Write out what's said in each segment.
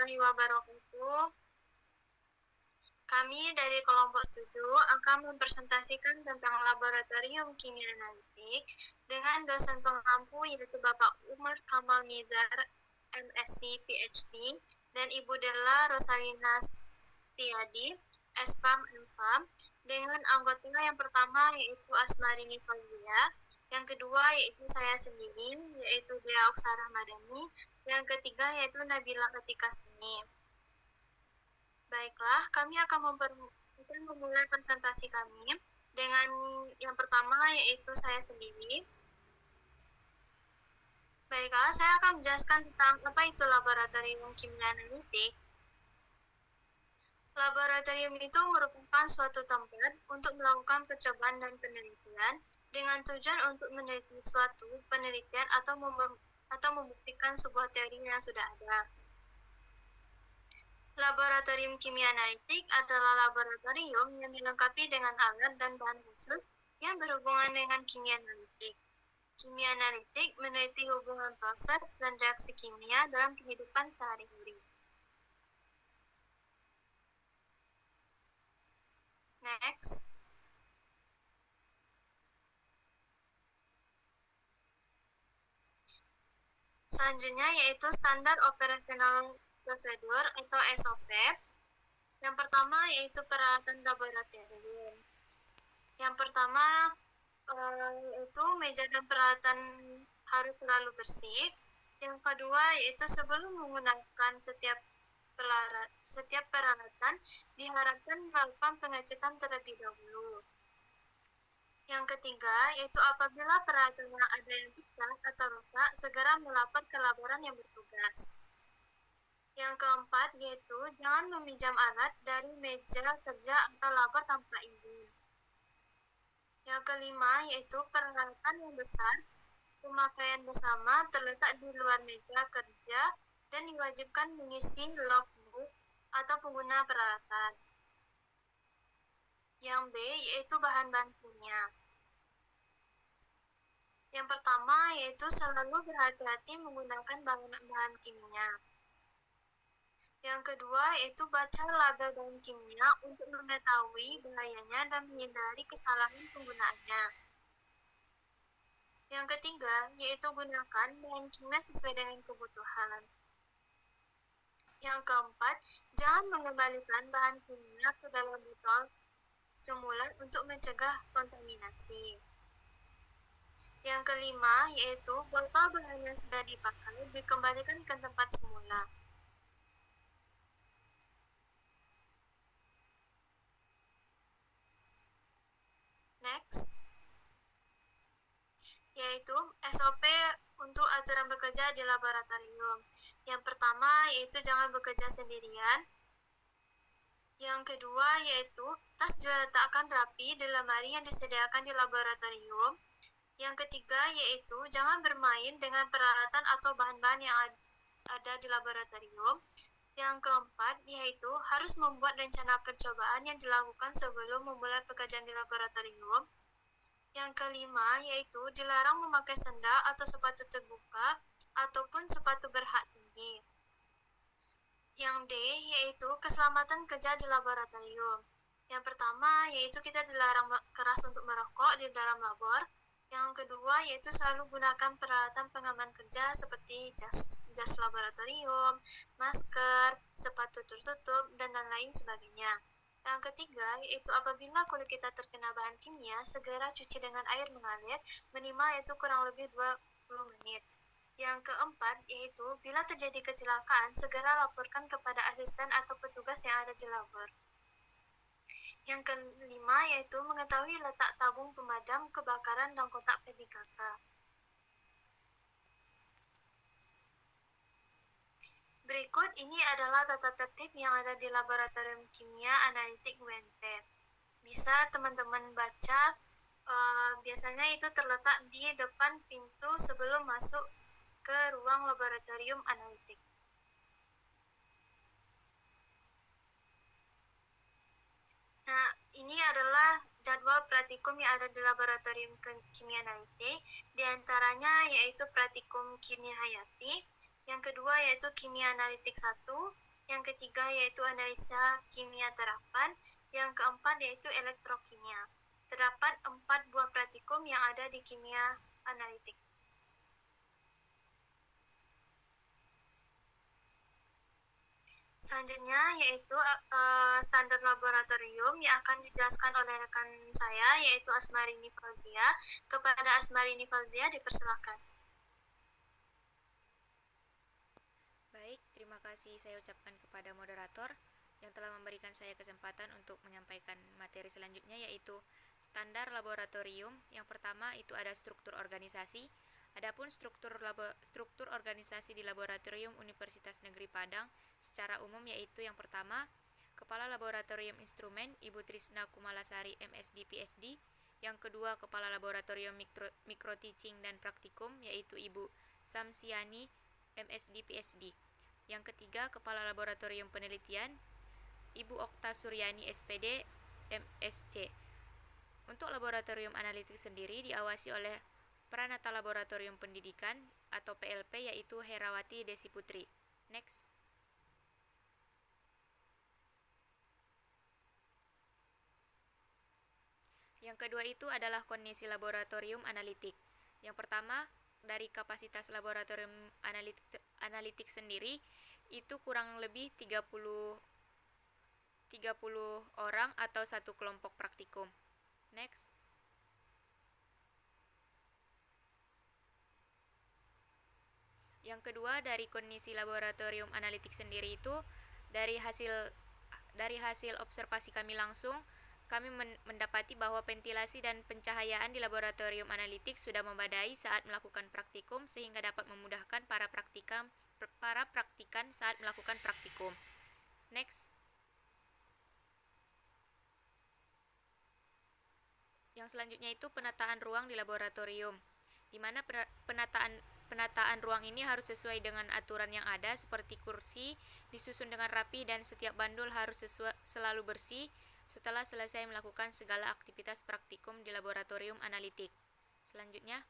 warahmatullahi wabarakatuh. Kami dari kelompok 7 akan mempresentasikan tentang laboratorium kimia analitik dengan dosen pengampu yaitu Bapak Umar Kamal Nizar, MSc PhD, dan Ibu Della Rosalina Setiadi, SPAM MPAM, dengan anggota yang pertama yaitu Asmarini Fazlia, yang kedua yaitu saya sendiri, yaitu Dea Oksara Madani, yang ketiga yaitu Nabila Ketika Seni. Baiklah, kami akan memulai presentasi kami dengan yang pertama yaitu saya sendiri. Baiklah, saya akan menjelaskan tentang apa itu laboratorium kimia analitik. Laboratorium itu merupakan suatu tempat untuk melakukan percobaan dan penelitian dengan tujuan untuk meneliti suatu penelitian atau membuktikan sebuah teori yang sudah ada. Laboratorium kimia analitik adalah laboratorium yang dilengkapi dengan alat dan bahan khusus yang berhubungan dengan kimia analitik. Kimia analitik meneliti hubungan proses dan reaksi kimia dalam kehidupan sehari-hari. Next. Selanjutnya yaitu standar operasional prosedur atau SOP. Yang pertama yaitu peralatan laboratorium. Yang pertama yaitu meja dan peralatan harus selalu bersih. Yang kedua yaitu sebelum menggunakan setiap peralatan diharapkan melakukan pengecekan terlebih dahulu. Yang ketiga yaitu apabila peralatannya ada yang pecah atau rusak, segera melapor ke laboran yang bertugas. Yang keempat yaitu jangan meminjam alat dari meja kerja atau labor tanpa izin. Yang kelima yaitu peralatan yang besar, pemakaian bersama terletak di luar meja kerja dan diwajibkan mengisi logbook atau pengguna peralatan. Yang B yaitu bahan-bahan kimia. Yang pertama yaitu selalu berhati-hati menggunakan bahan kimia. Yang kedua yaitu baca label bahan kimia untuk mengetahui bahayanya dan menghindari kesalahan penggunaannya. Yang ketiga yaitu gunakan bahan kimia sesuai dengan kebutuhan. Yang keempat, jangan mengembalikan bahan kimia ke dalam botol semula untuk mencegah kontaminasi. Yang kelima yaitu botol bahan yang sudah dipakai dikembalikan ke tempat semula. Next, yaitu SOP untuk aturan bekerja di laboratorium. Yang pertama yaitu jangan bekerja sendirian. Yang kedua yaitu tas diletakkan rapi di lemari yang disediakan di laboratorium. Yang ketiga yaitu jangan bermain dengan peralatan atau bahan-bahan yang ada di laboratorium. Yang keempat yaitu harus membuat rencana percobaan yang dilakukan sebelum memulai pekerjaan di laboratorium. Yang kelima yaitu dilarang memakai sendal atau sepatu terbuka ataupun sepatu berhak tinggi. Yang D yaitu keselamatan kerja di laboratorium. Yang pertama yaitu kita dilarang keras untuk merokok di dalam labor. Yang kedua yaitu selalu gunakan peralatan pengaman kerja seperti jas laboratorium, masker, sepatu tertutup, dan lain sebagainya. Yang ketiga yaitu apabila kulit kita terkena bahan kimia, segera cuci dengan air mengalir, minimal yaitu kurang lebih 20 menit. Yang keempat yaitu bila terjadi kecelakaan, segera laporkan kepada asisten atau petugas yang ada di labor. Yang kelima yaitu mengetahui letak tabung pemadam kebakaran dan kotak P3K. Berikut ini adalah tata tertib yang ada di Laboratorium Kimia Analitik UNT. Bisa teman-teman baca, biasanya itu terletak di depan pintu sebelum masuk ke ruang laboratorium analitik. Nah, ini adalah jadwal praktikum yang ada di Laboratorium Kimia Analitik. Di antaranya yaitu praktikum kimia hayati, yang kedua yaitu kimia analitik 1, Yang ketiga yaitu analisa kimia terapan. Yang keempat yaitu elektrokimia. Terdapat 4 buah praktikum yang ada di kimia analitik. Selanjutnya yaitu standar laboratorium yang akan dijelaskan oleh rekan saya yaitu Asmarini Fauzia. Kepada Asmarini Fauzia dipersilakan. Baik, terima kasih saya ucapkan kepada moderator yang telah memberikan saya kesempatan untuk menyampaikan materi selanjutnya yaitu standar laboratorium. Yang pertama itu ada struktur organisasi. Adapun struktur organisasi di Laboratorium Universitas Negeri Padang secara umum yaitu yang pertama Kepala Laboratorium Instrumen Ibu Trisna Kumalasari MSD PhD. Yang kedua Kepala Laboratorium Mikro Teaching dan Praktikum yaitu Ibu Samsiani MSD PhD. Yang ketiga Kepala Laboratorium Penelitian Ibu Okta Suryani SPD MSc. Untuk laboratorium analitik sendiri diawasi oleh Pranata Laboratorium Pendidikan atau PLP yaitu Herawati Desi Putri. Next. Yang kedua itu adalah kondisi laboratorium analitik. Yang pertama, dari kapasitas laboratorium analitik sendiri itu kurang lebih 30 orang atau satu kelompok praktikum. Next. Yang kedua, dari kondisi laboratorium analitik sendiri itu dari hasil observasi kami langsung, kami mendapati bahwa ventilasi dan pencahayaan di laboratorium analitik sudah memadai saat melakukan praktikum sehingga dapat memudahkan para praktikan saat melakukan praktikum. Next. Yang selanjutnya itu penataan ruang di laboratorium, di mana penataan ruang ini harus sesuai dengan aturan yang ada seperti kursi disusun dengan rapi dan setiap bandul harus selalu bersih setelah selesai melakukan segala aktivitas praktikum di laboratorium analitik. Selanjutnya,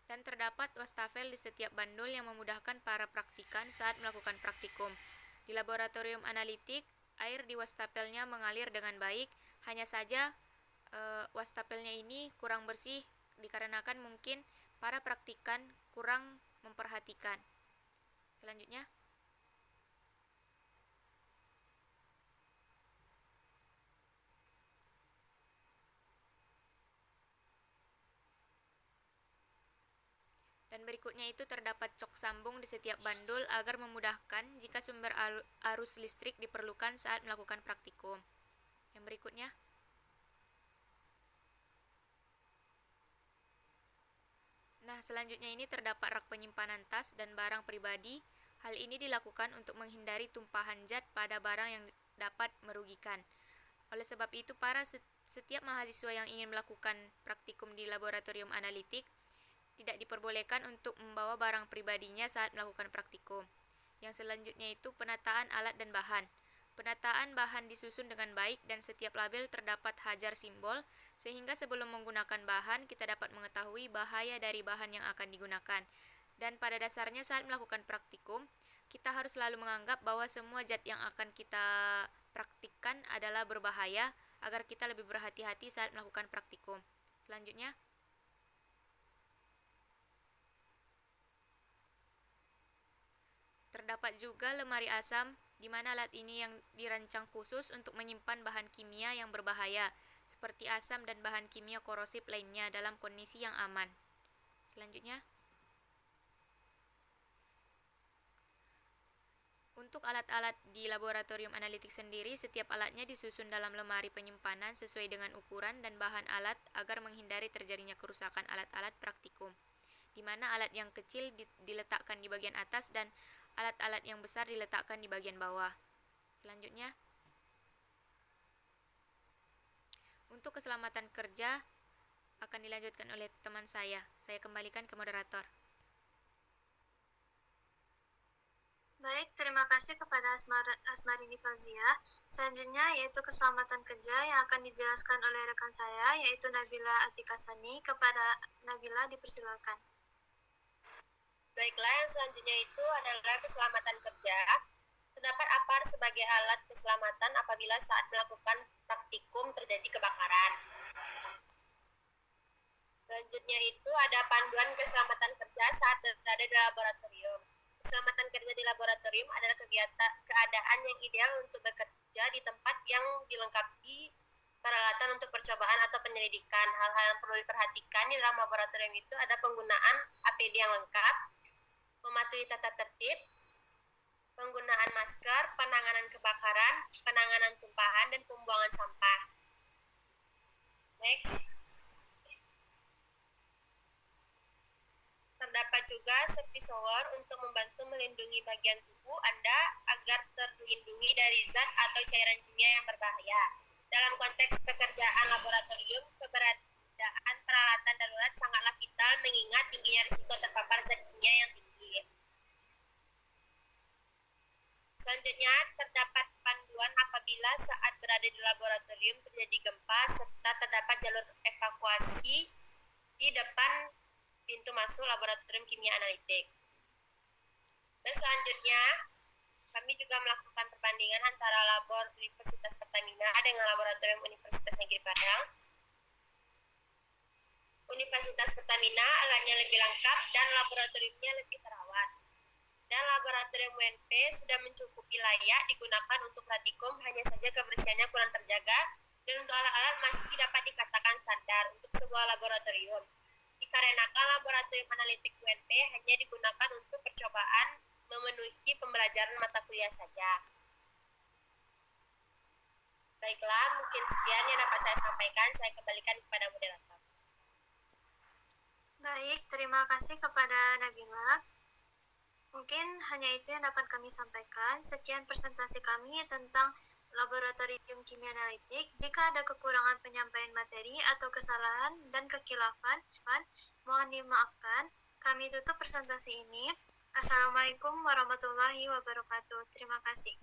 dan terdapat wastafel di setiap bandul yang memudahkan para praktikan saat melakukan praktikum. Di laboratorium analitik, air di wastafelsnya mengalir dengan baik, hanya saja wastafelsnya ini kurang bersih dikarenakan mungkin para praktikan kurang memperhatikan. Selanjutnya, dan berikutnya itu terdapat cok sambung di setiap bandul agar memudahkan jika sumber arus listrik diperlukan saat melakukan praktikum. Yang berikutnya, nah selanjutnya ini terdapat rak penyimpanan tas dan barang pribadi. Hal ini dilakukan untuk menghindari tumpahan zat pada barang yang dapat merugikan. Oleh sebab itu, setiap mahasiswa yang ingin melakukan praktikum di laboratorium analitik tidak diperbolehkan untuk membawa barang pribadinya saat melakukan praktikum. Yang selanjutnya itu penataan alat dan bahan. Penataan bahan disusun dengan baik dan setiap label terdapat hajar simbol sehingga sebelum menggunakan bahan kita dapat mengetahui bahaya dari bahan yang akan digunakan. Dan pada dasarnya saat melakukan praktikum, kita harus selalu menganggap bahwa semua zat yang akan kita praktikkan adalah berbahaya agar kita lebih berhati-hati saat melakukan praktikum. Selanjutnya, terdapat juga lemari asam, di mana alat ini yang dirancang khusus untuk menyimpan bahan kimia yang berbahaya, seperti asam dan bahan kimia korosif lainnya dalam kondisi yang aman. Selanjutnya, untuk alat-alat di laboratorium analitik sendiri, setiap alatnya disusun dalam lemari penyimpanan sesuai dengan ukuran dan bahan alat agar menghindari terjadinya kerusakan alat-alat praktikum, di mana alat yang kecil diletakkan di bagian atas dan alat-alat yang besar diletakkan di bagian bawah. Selanjutnya, untuk keselamatan kerja akan dilanjutkan oleh teman saya. Saya kembalikan ke moderator. Baik, terima kasih kepada Asmarini Fauzia. Selanjutnya yaitu keselamatan kerja yang akan dijelaskan oleh rekan saya yaitu Nabila Atikasani. Kepada Nabila dipersilakan. Baiklah, yang selanjutnya itu adalah keselamatan kerja. Terdapat APAR sebagai alat keselamatan apabila saat melakukan praktikum terjadi kebakaran. Selanjutnya itu ada panduan keselamatan kerja saat berada di laboratorium. Keselamatan kerja di laboratorium adalah keadaan yang ideal untuk bekerja di tempat yang dilengkapi peralatan untuk percobaan atau penyelidikan. Hal-hal yang perlu diperhatikan di dalam laboratorium itu ada penggunaan APD yang lengkap, mematuhi tata tertib, penggunaan masker, penanganan kebakaran, penanganan tumpahan, dan pembuangan sampah. Next. Terdapat juga safety shower untuk membantu melindungi bagian tubuh Anda agar terlindungi dari zat atau cairan kimia yang berbahaya. Dalam konteks pekerjaan laboratorium, keberadaan peralatan darurat sangatlah vital mengingat tingginya risiko terpapar zat kimia yang tinggi. Selanjutnya, terdapat panduan apabila saat berada di laboratorium terjadi gempa serta terdapat jalur evakuasi di depan pintu masuk laboratorium kimia analitik. Dan selanjutnya, kami juga melakukan perbandingan antara labor Universitas Pertamina dengan laboratorium Universitas Negeri Padang. Universitas Pertamina alatnya lebih lengkap dan laboratoriumnya lebih terawat. Dan laboratorium UNP sudah mencukupi layak digunakan untuk praktikum, hanya saja kebersihannya kurang terjaga dan untuk alat-alat masih dapat dikatakan standar untuk sebuah laboratorium. Dikarenakan laboratorium analitik UNP hanya digunakan untuk percobaan memenuhi pembelajaran mata kuliah saja. Baiklah, mungkin sekian yang dapat saya sampaikan. Saya kembalikan kepada moderator. Baik, terima kasih kepada Nabila. Mungkin hanya itu yang dapat kami sampaikan. Sekian presentasi kami tentang Laboratorium Kimia Analitik. Jika ada kekurangan penyampaian materi atau kesalahan dan kekhilafan, mohon dimaafkan. Kami tutup presentasi ini. Assalamualaikum warahmatullahi wabarakatuh. Terima kasih.